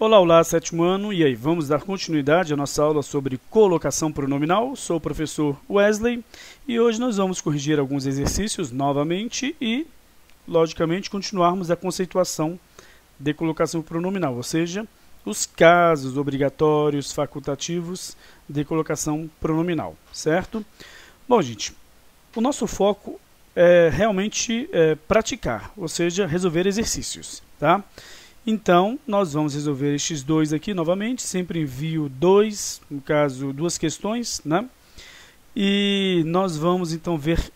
Olá, olá, sétimo ano, e aí, vamos dar continuidade à nossa aula sobre colocação pronominal. Sou o professor Wesley e hoje nós vamos corrigir alguns exercícios novamente e, logicamente, continuarmos a conceituação de colocação pronominal, ou seja, os casos obrigatórios, facultativos de colocação pronominal, certo? Bom, gente, o nosso foco é realmente praticar, ou seja, resolver exercícios, tá? Então, nós vamos resolver estes dois aqui novamente, sempre envio dois, no caso, duas questões, né? E nós vamos então ver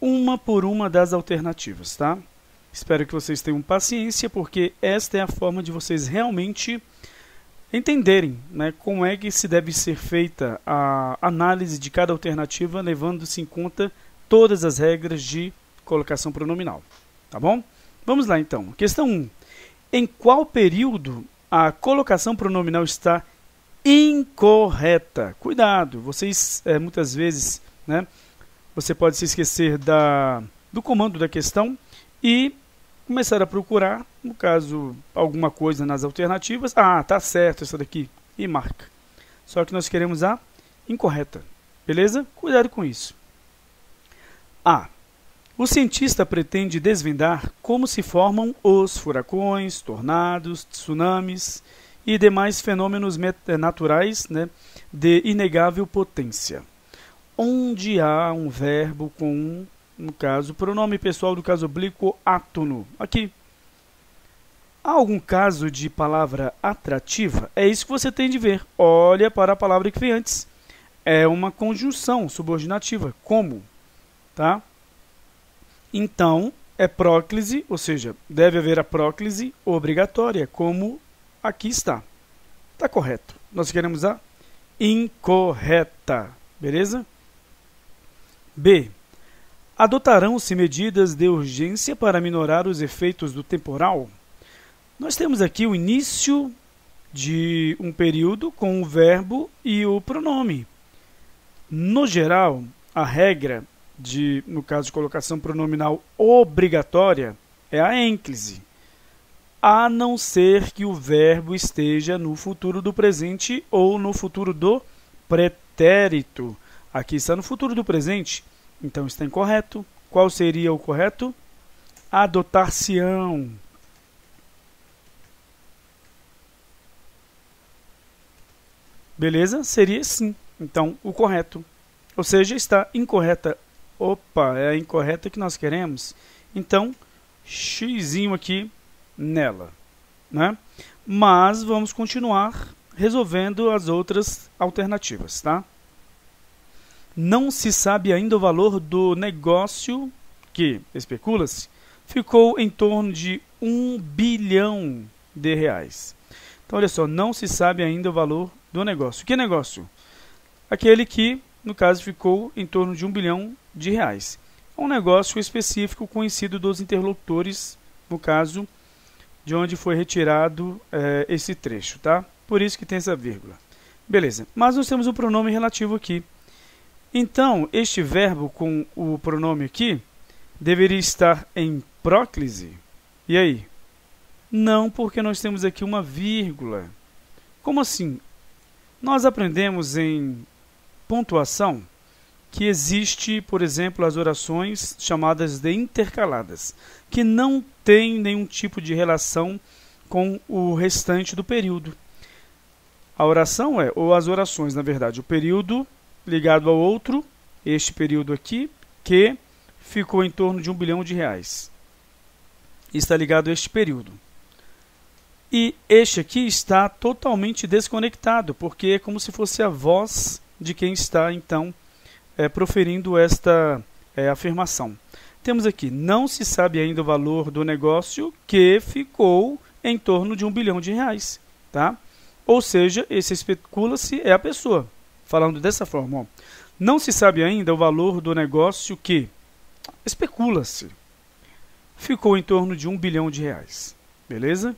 uma por uma das alternativas, tá? Espero que vocês tenham paciência, porque esta é a forma de vocês realmente entenderem, né, como é que se deve ser feita a análise de cada alternativa, levando-se em conta todas as regras de colocação pronominal, tá bom? Vamos lá então. Questão 1. Em qual período a colocação pronominal está incorreta? Cuidado, vocês muitas vezes, né, você pode se esquecer do comando da questão e começar a procurar, no caso, alguma coisa nas alternativas. Ah, tá certo essa daqui, e marca. Só que nós queremos a incorreta, beleza? Cuidado com isso. A. O cientista pretende desvendar como se formam os furacões, tornados, tsunamis e demais fenômenos naturais, né, de inegável potência. Onde há um verbo com no caso, pronome pessoal do caso oblíquo átono. Aqui. Há algum caso de palavra atrativa? É isso que você tem de ver. Olha para a palavra que vem antes. É uma conjunção subordinativa. Como? Tá? Então, é próclise, ou seja, deve haver a próclise obrigatória, como aqui está. Está correto. Nós queremos a incorreta. Beleza? B. Adotarão-se medidas de urgência para minorar os efeitos do temporal? Nós temos aqui o início de um período com o verbo e o pronome. No geral, a regra no caso de colocação pronominal obrigatória, é a ênclise, a não ser que o verbo esteja no futuro do presente ou no futuro do pretérito. Aqui está no futuro do presente, então está incorreto. Qual seria o correto? Adotar-se-ão. Beleza? Seria sim, então, o correto. Ou seja, está incorreta. Opa, é a incorreta que nós queremos. Então, xizinho aqui nela, né? Mas vamos continuar resolvendo as outras alternativas, tá? Não se sabe ainda o valor do negócio que, especula-se, ficou em torno de R$1 bilhão. Então, olha só, não se sabe ainda o valor do negócio. Que negócio? Aquele que, no caso, ficou em torno de R$1 bilhão. É um negócio específico conhecido dos interlocutores, no caso, de onde foi retirado esse trecho, tá? Por isso que tem essa vírgula. Beleza, mas nós temos o pronome relativo aqui. Então, este verbo com o pronome aqui deveria estar em próclise. E aí? Não, porque nós temos aqui uma vírgula. Como assim? Nós aprendemos em pontuação que existe, por exemplo, as orações chamadas de intercaladas, que não tem nenhum tipo de relação com o restante do período. A oração ou as orações, na verdade, o período ligado ao outro, este período aqui, que ficou em torno de R$1 bilhão. Está ligado a este período. E este aqui está totalmente desconectado, porque é como se fosse a voz de quem está, então, proferindo esta afirmação. Temos aqui, não se sabe ainda o valor do negócio que ficou em torno de R$1 bilhão. Tá? Ou seja, esse especula-se é a pessoa, falando dessa forma. Ó. Não se sabe ainda o valor do negócio que, especula-se, ficou em torno de R$1 bilhão. Beleza?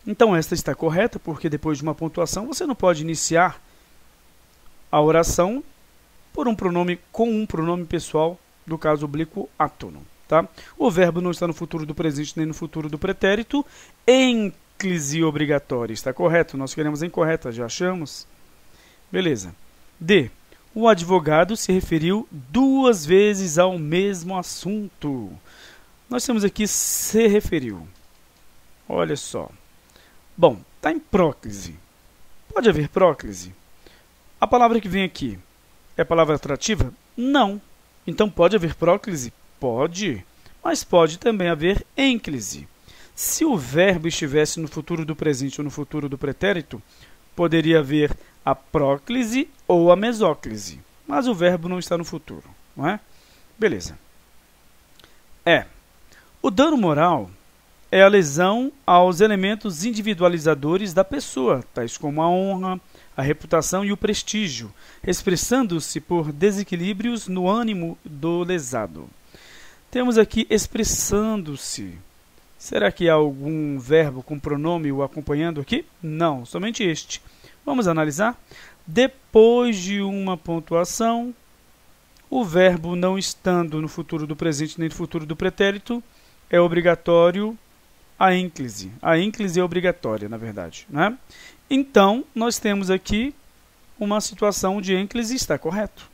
Então, esta está correta, porque depois de uma pontuação, você não pode iniciar a oração por um pronome com um pronome pessoal do caso oblíquo átono. Tá? O verbo não está no futuro do presente nem no futuro do pretérito. ênclise obrigatória. Está correto? Nós queremos a incorreta, já achamos? Beleza. D. O advogado se referiu 2 vezes ao mesmo assunto. Nós temos aqui se referiu. Olha só. Bom, está em próclise. Pode haver próclise? A palavra que vem aqui é a palavra atrativa? Não. Então pode haver próclise? Pode. Mas pode também haver ênclise. Se o verbo estivesse no futuro do presente ou no futuro do pretérito, poderia haver a próclise ou a mesóclise. Mas o verbo não está no futuro, não é? Beleza. O dano moral é a lesão aos elementos individualizadores da pessoa, tais como a honra, a reputação e o prestígio, expressando-se por desequilíbrios no ânimo do lesado. Temos aqui expressando-se. Será que há algum verbo com pronome o acompanhando aqui? Não, somente este. Vamos analisar. Depois de uma pontuação, o verbo não estando no futuro do presente nem no futuro do pretérito, é obrigatório a ênclise. A ênclise é obrigatória, na verdade, né? Então, nós temos aqui uma situação de ênclise, está correto,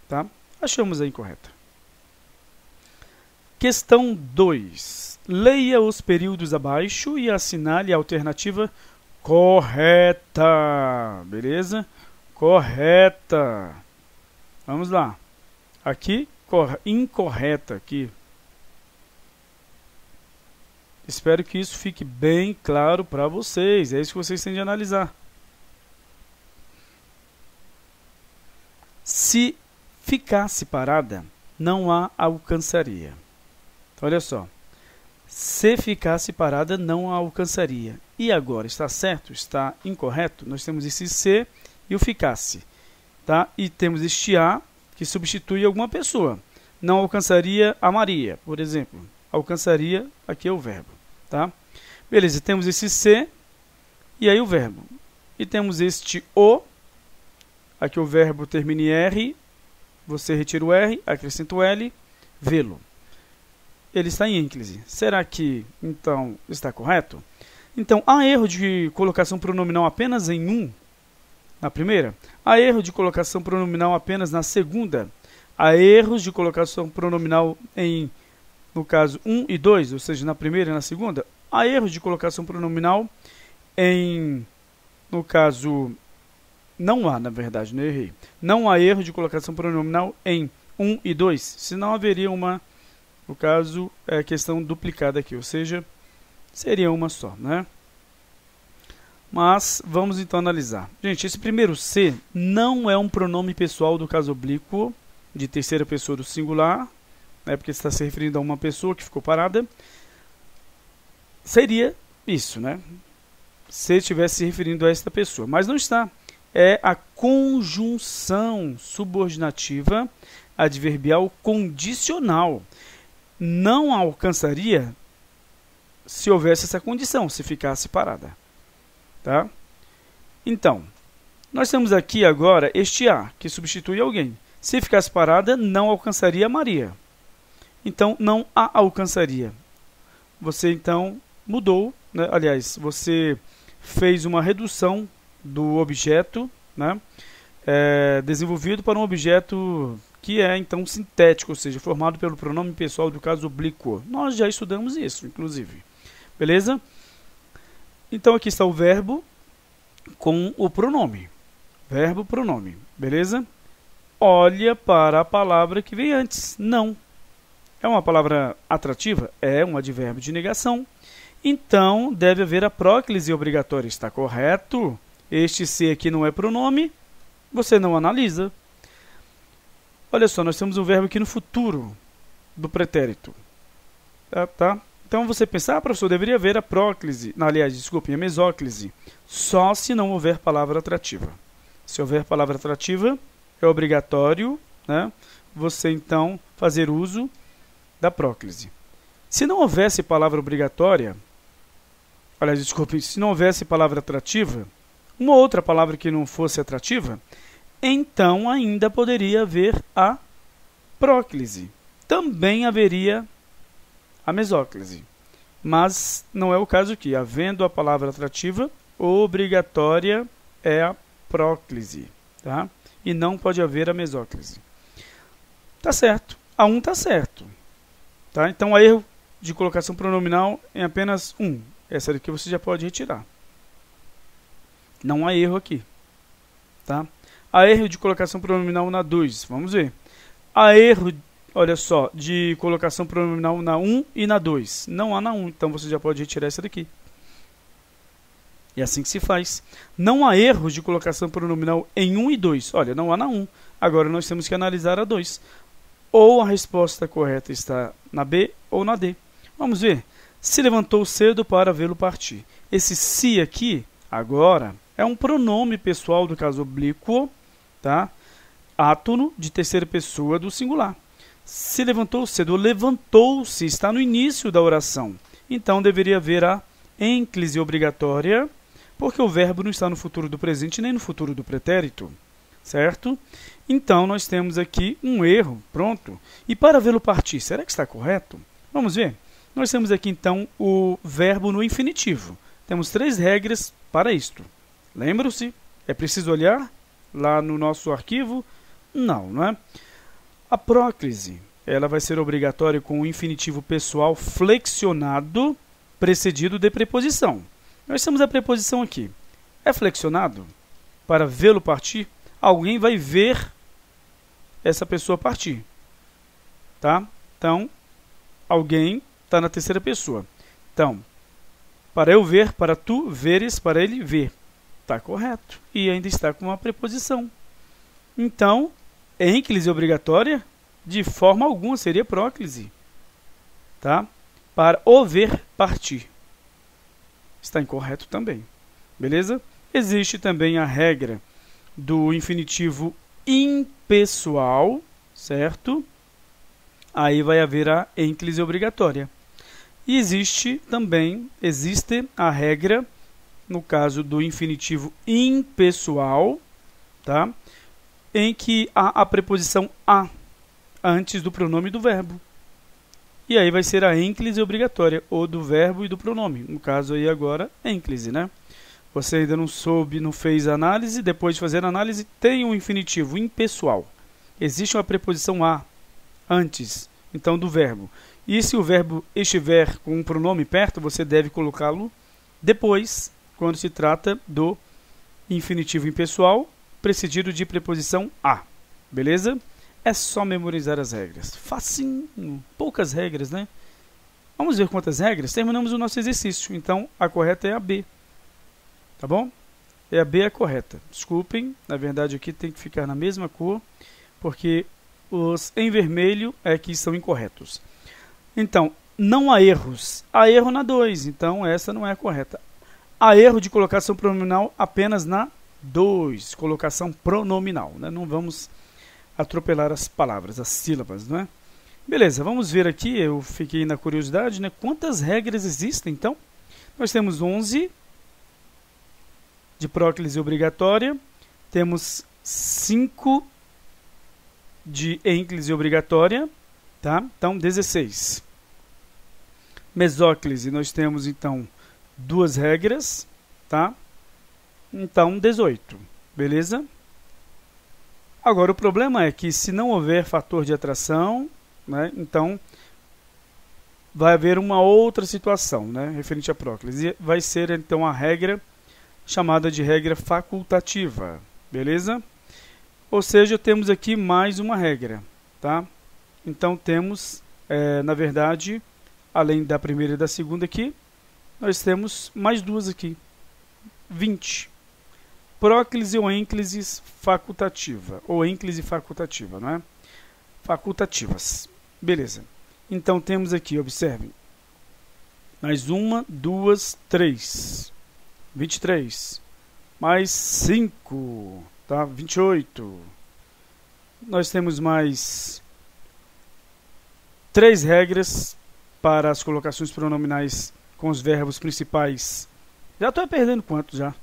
tá? Achamos a incorreta. Questão 2. Leia os períodos abaixo e assinale a alternativa correta. Beleza? Correta. Vamos lá. Aqui, incorreta. Aqui. Espero que isso fique bem claro para vocês. É isso que vocês têm de analisar. Se ficasse parada, não a alcançaria. Olha só. Se ficasse parada, não a alcançaria. E agora, está certo? Está incorreto? Nós temos esse se e o ficasse. Tá? E temos este a, que substitui alguma pessoa. Não alcançaria a Maria, por exemplo. Alcançaria, aqui é o verbo. Tá? Beleza, temos esse se e aí o verbo. E temos este o, aqui o verbo termina em R, você retira o R, acrescenta o L, vê-lo. Ele está em ênclise. Será que, então, está correto? Então, há erro de colocação pronominal apenas em um, na primeira. Há erro de colocação pronominal apenas na segunda. Há erros de colocação pronominal em, no caso, 1 e 2, ou seja, na primeira e na segunda. Há erro de colocação pronominal em, no caso, não há, na verdade, não errei. Não há erro de colocação pronominal em 1 e 2, senão haveria uma, no caso, questão duplicada aqui, ou seja, seria uma só, né? Mas vamos então analisar. Gente, esse primeiro se não é um pronome pessoal do caso oblíquo, de terceira pessoa do singular, né, porque está se referindo a uma pessoa que ficou parada. Seria isso, né? Se estivesse se referindo a esta pessoa, mas não está. É a conjunção subordinativa adverbial condicional. Não alcançaria se houvesse essa condição, se ficasse parada. Tá? Então, nós temos aqui agora este a, que substitui alguém. Se ficasse parada, não alcançaria Maria. Então, não a alcançaria. Você, então, mudou, né? Aliás, você fez uma redução do objeto, né? Desenvolvido para um objeto que é, então, sintético, ou seja, formado pelo pronome pessoal do caso oblíquo. Nós já estudamos isso, inclusive. Beleza? Então, aqui está o verbo com o pronome. Verbo, pronome. Beleza? Olha para a palavra que vem antes. Não. É uma palavra atrativa? É um advérbio de negação. Então, deve haver a próclise obrigatória. Está correto? Este se aqui não é pronome. Você não analisa. Olha só, nós temos um verbo aqui no futuro do pretérito. Tá? Então, você pensa, professor, deveria haver a próclise. Não, aliás, desculpem, a mesóclise. Só se não houver palavra atrativa. Se houver palavra atrativa, é obrigatório, né, você, então, fazer uso da próclise. Se não houvesse palavra obrigatória, aliás, desculpem, se não houvesse palavra atrativa, uma outra palavra que não fosse atrativa, então ainda poderia haver a próclise. Também haveria a mesóclise. mas não é o caso aqui. Havendo a palavra atrativa, obrigatória é a próclise, tá? E não pode haver a mesóclise. Tá certo. A 1 tá certo. Tá? Então, há erro de colocação pronominal em apenas 1. Essa daqui você já pode retirar. Não há erro aqui. Tá? Há erro de colocação pronominal na 2. Vamos ver. Há erro, olha só, de colocação pronominal na 1 e na 2. Não há na 1, então você já pode retirar essa daqui. É assim que se faz. Não há erro de colocação pronominal em 1 e 2. Olha, não há na 1. Agora nós temos que analisar a 2. Ou a resposta correta está na B ou na D. Vamos ver. Se levantou cedo para vê-lo partir. Esse se aqui, agora, é um pronome pessoal do caso oblíquo, tá? Átono de terceira pessoa do singular. Se levantou cedo, levantou-se, está no início da oração. Então, deveria haver a ênclise obrigatória, porque o verbo não está no futuro do presente nem no futuro do pretérito, certo? Então, nós temos aqui um erro, pronto. E para vê-lo partir, será que está correto? Vamos ver. Nós temos aqui, então, o verbo no infinitivo. Temos 3 regras para isto. Lembram-se? É preciso olhar lá no nosso arquivo? Não, não é? A próclise, ela vai ser obrigatória com o infinitivo pessoal flexionado, precedido de preposição. Nós temos a preposição aqui. É flexionado? Para vê-lo partir, alguém vai ver essa pessoa partir. Tá? Então, alguém está na terceira pessoa. Então, para eu ver, para tu veres, para ele ver. Está correto. E ainda está com uma preposição. Então, ênclise obrigatória? De forma alguma seria próclise. Tá? Para o ver partir. Está incorreto também. Beleza? Existe também a regra do infinitivo impessoal, certo? Aí vai haver a ênclise obrigatória. E existe a regra, no caso do infinitivo impessoal, tá? Em que há a preposição a antes do pronome do verbo. E aí vai ser a ênclise obrigatória, ou do verbo e do pronome. No caso aí agora, ênclise, né? Você ainda não soube, não fez a análise, depois de fazer a análise, tem um infinitivo impessoal. Existe uma preposição a antes, então, do verbo. E se o verbo estiver com um pronome perto, você deve colocá-lo depois, quando se trata do infinitivo impessoal, precedido de preposição a. Beleza? É só memorizar as regras. Facinho, poucas regras, né? Vamos ver quantas regras? Terminamos o nosso exercício. Então, a correta é a B. Tá bom? A B é a correta. Desculpem, na verdade aqui tem que ficar na mesma cor, porque os em vermelho é que são incorretos. Então, não há erros. Há erro na 2, então essa não é a correta. Há erro de colocação pronominal apenas na 2, colocação pronominal, né? Não vamos atropelar as palavras, as sílabas, não é? Beleza, vamos ver aqui, eu fiquei na curiosidade, né? Quantas regras existem, então? Nós temos 11 de próclise obrigatória, temos 5 de ênclise obrigatória, tá? Então, 16. Mesóclise, nós temos, então, 2 regras, tá? Então, 18, beleza? Agora, o problema é que se não houver fator de atração, né, então vai haver uma outra situação, né, referente à próclise. Vai ser, então, a regra chamada de regra facultativa, beleza? Ou seja, temos aqui mais uma regra, tá? Então, temos, na verdade, além da primeira e da segunda aqui, nós temos mais 2 aqui, 20. Próclise ou ênclise facultativa, ou ênclise facultativa, não é? Facultativas. Beleza. Então, temos aqui, observem, mais 1, 2, 3. 23. Mais 5, tá? 28. Nós temos mais 3 regras para as colocações pronominais com os verbos principais. Já estou perdendo quanto já?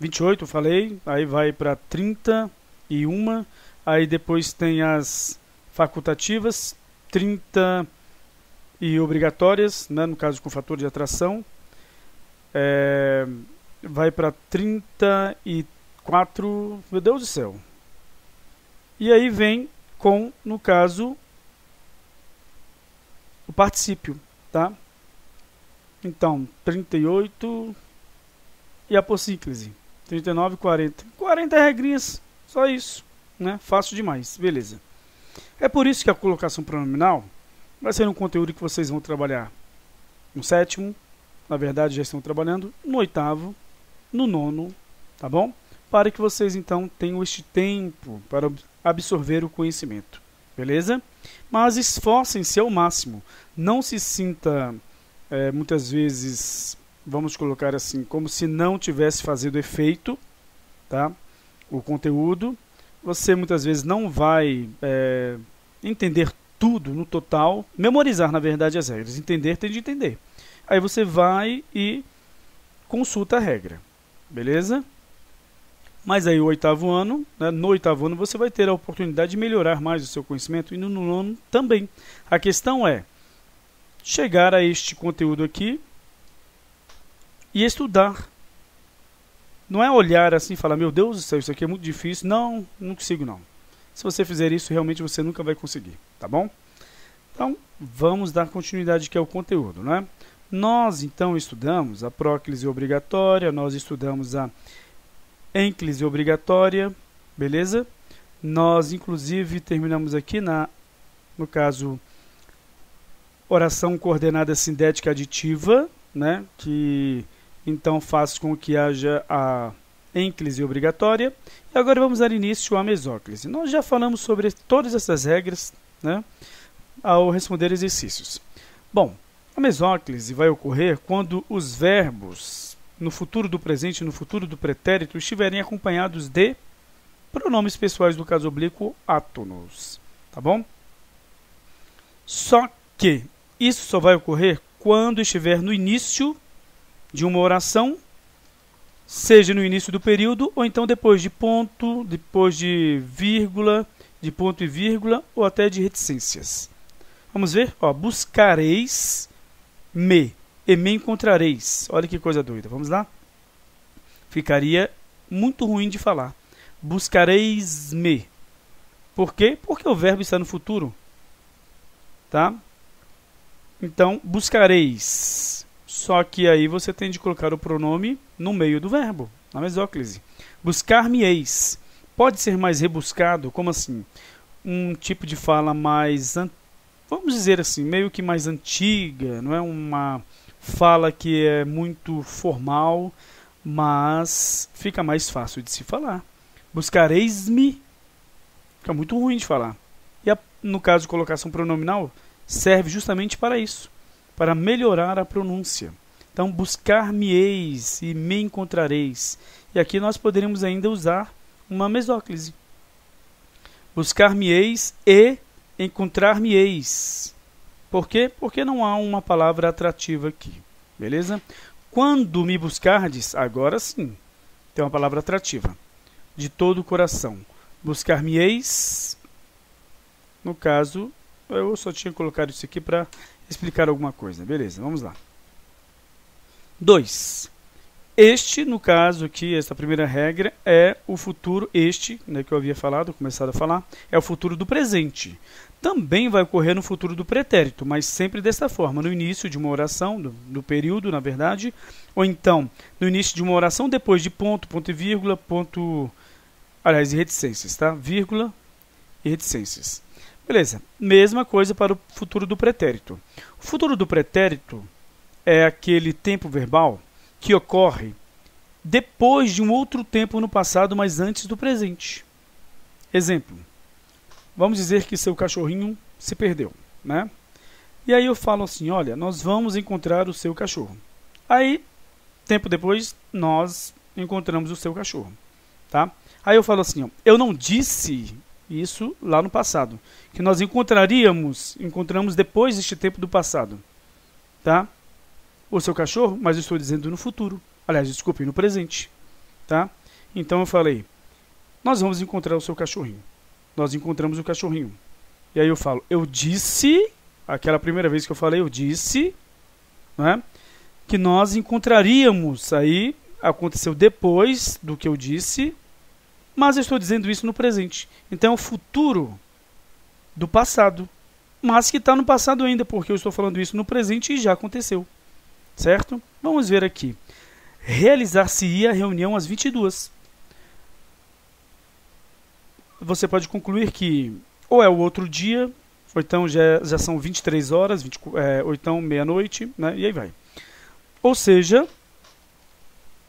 28, eu falei, aí vai para 31, aí depois tem as facultativas, 32 e obrigatórias, né, no caso com fator de atração, vai para 34, meu Deus do céu. E aí vem com, no caso, o particípio, tá? Então, 38 e a apossíclise, 39 e 40. 40 regrinhas, só isso, né? Fácil demais, beleza. É por isso que a colocação pronominal vai ser um conteúdo que vocês vão trabalhar no 7º, na verdade já estão trabalhando, no 8º, no 9º, tá bom? Para que vocês então tenham este tempo para absorver o conhecimento, beleza? Mas esforcem-se ao máximo, não se sinta muitas vezes, vamos colocar assim, como se não tivesse fazendo efeito, tá? O conteúdo, você muitas vezes não vai entender tudo no total, memorizar na verdade as regras, entender tem de entender. Aí você vai e consulta a regra, beleza? Mas aí o 8º ano, né, no 8º ano você vai ter a oportunidade de melhorar mais o seu conhecimento e no 9º também. A questão é chegar a este conteúdo aqui e estudar. Não é olhar assim e falar, meu Deus do céu, isso aqui é muito difícil. Não, não consigo não. Se você fizer isso, realmente você nunca vai conseguir, tá bom? Então, vamos dar continuidade que é o conteúdo, né? Nós, então, estudamos a próclise obrigatória, nós estudamos a ênclise obrigatória, beleza? Nós, inclusive, terminamos aqui no caso, oração coordenada sindética aditiva, né? Que então faz com que haja a ênclise obrigatória. E agora vamos dar início à mesóclise. Nós já falamos sobre todas essas regras, né, ao responder exercícios. Bom, a mesóclise vai ocorrer quando os verbos no futuro do presente e no futuro do pretérito estiverem acompanhados de pronomes pessoais do caso oblíquo átonos, tá bom? Só que isso só vai ocorrer quando estiver no início de uma oração, seja no início do período ou então depois de ponto, depois de vírgula, de ponto e vírgula ou até de reticências. Vamos ver? Ó, buscareis me e me encontrareis. Olha que coisa doida. Vamos lá? Ficaria muito ruim de falar. Buscareis me. Por quê? Porque o verbo está no futuro. Tá? Então, buscareis. Só que aí você tem de colocar o pronome no meio do verbo, na mesóclise. Buscar-me-eis. Pode ser mais rebuscado, como assim? Um tipo de fala mais, vamos dizer assim, meio que mais antiga, não é uma fala que é muito formal, mas fica mais fácil de se falar. Buscareis-me, fica muito ruim de falar. E no caso de colocação pronominal, serve justamente para isso, para melhorar a pronúncia. Então, buscar-me-eis e me encontrareis. E aqui nós poderíamos ainda usar uma mesóclise. Buscar-me-eis e encontrar-me-eis. Por quê? Porque não há uma palavra atrativa aqui. Beleza? Quando me buscardes, agora sim, tem uma palavra atrativa. De todo o coração. Buscar-me-eis, no caso, eu só tinha colocado isso aqui para explicar alguma coisa. Beleza, vamos lá. 2. Este, no caso aqui, essa primeira regra, é o futuro, este, né, que eu havia falado, começado a falar, é o futuro do presente. Também vai ocorrer no futuro do pretérito, mas sempre desta forma, no início de uma oração, do período, na verdade, ou então no início de uma oração, depois de ponto, ponto e vírgula, ponto, aliás, e reticências, tá? Vírgula e reticências. Beleza, mesma coisa para o futuro do pretérito. O futuro do pretérito é aquele tempo verbal que ocorre depois de um outro tempo no passado, mas antes do presente. Exemplo, vamos dizer que seu cachorrinho se perdeu, né? E aí eu falo assim, olha, nós vamos encontrar o seu cachorro. Aí, tempo depois, nós encontramos o seu cachorro, tá? Aí eu falo assim, ó, eu não disse isso lá no passado, que nós encontramos depois deste tempo do passado, tá? O seu cachorro, mas eu estou dizendo no futuro. Aliás, desculpe, no presente, tá? Então eu falei, nós vamos encontrar o seu cachorrinho. Nós encontramos o cachorrinho. E aí eu falo, eu disse aquela primeira vez que eu falei, eu disse, né, que nós encontraríamos aí, aconteceu depois do que eu disse, mas eu estou dizendo isso no presente. Então é o futuro do passado, mas que está no passado ainda, porque eu estou falando isso no presente e já aconteceu. Certo? Vamos ver aqui. Realizar-se-ia a reunião às 22. Você pode concluir que ou é o outro dia, ou então já são 23 horas, ou então meia-noite, né? E aí vai. Ou seja,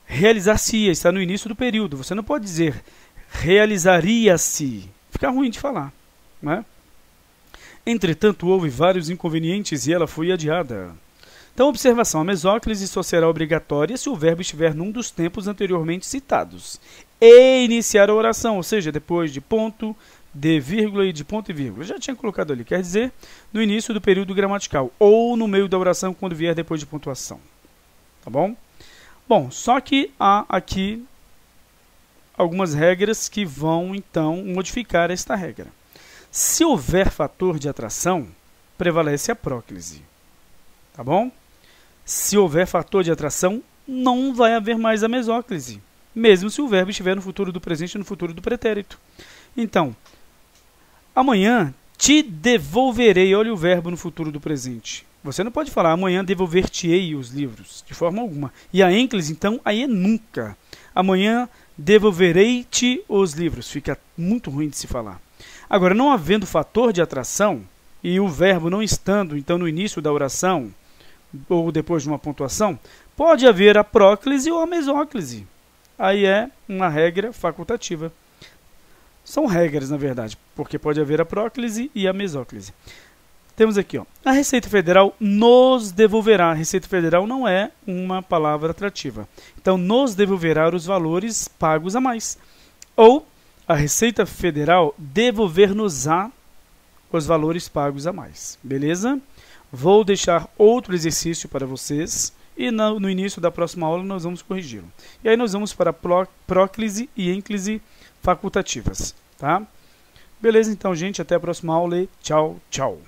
realizar-se-ia, está no início do período. Você não pode dizer realizaria-se. Fica ruim de falar, né? Entretanto, houve vários inconvenientes e ela foi adiada. Então, observação. A mesóclise só será obrigatória se o verbo estiver num dos tempos anteriormente citados. E iniciar a oração, ou seja, depois de ponto, de vírgula e de ponto e vírgula. Eu já tinha colocado ali, quer dizer, no início do período gramatical, ou no meio da oração quando vier depois de pontuação. Tá bom? Bom, só que há aqui algumas regras que vão, então, modificar esta regra. Se houver fator de atração, prevalece a próclise. Tá bom? Se houver fator de atração, não vai haver mais a mesóclise, mesmo se o verbo estiver no futuro do presente e no futuro do pretérito. Então, amanhã te devolverei, olha o verbo no futuro do presente. Você não pode falar amanhã devolver-te-ei os livros, de forma alguma. E a ênclise, então, aí é nunca. Amanhã devolverei-te os livros. Fica muito ruim de se falar. Agora, não havendo fator de atração e o verbo não estando, então, no início da oração ou depois de uma pontuação, pode haver a próclise ou a mesóclise. Aí é uma regra facultativa. São regras, na verdade, porque pode haver a próclise e a mesóclise. Temos aqui, ó, a Receita Federal nos devolverá. A Receita Federal não é uma palavra atrativa. Então, nos devolverá os valores pagos a mais. Ou a Receita Federal devolver-nos-á os valores pagos a mais. Beleza? Vou deixar outro exercício para vocês e no início da próxima aula nós vamos corrigi-lo. E aí nós vamos para próclise e ênclise facultativas. Tá? Beleza, então, gente. Até a próxima aula e tchau, tchau.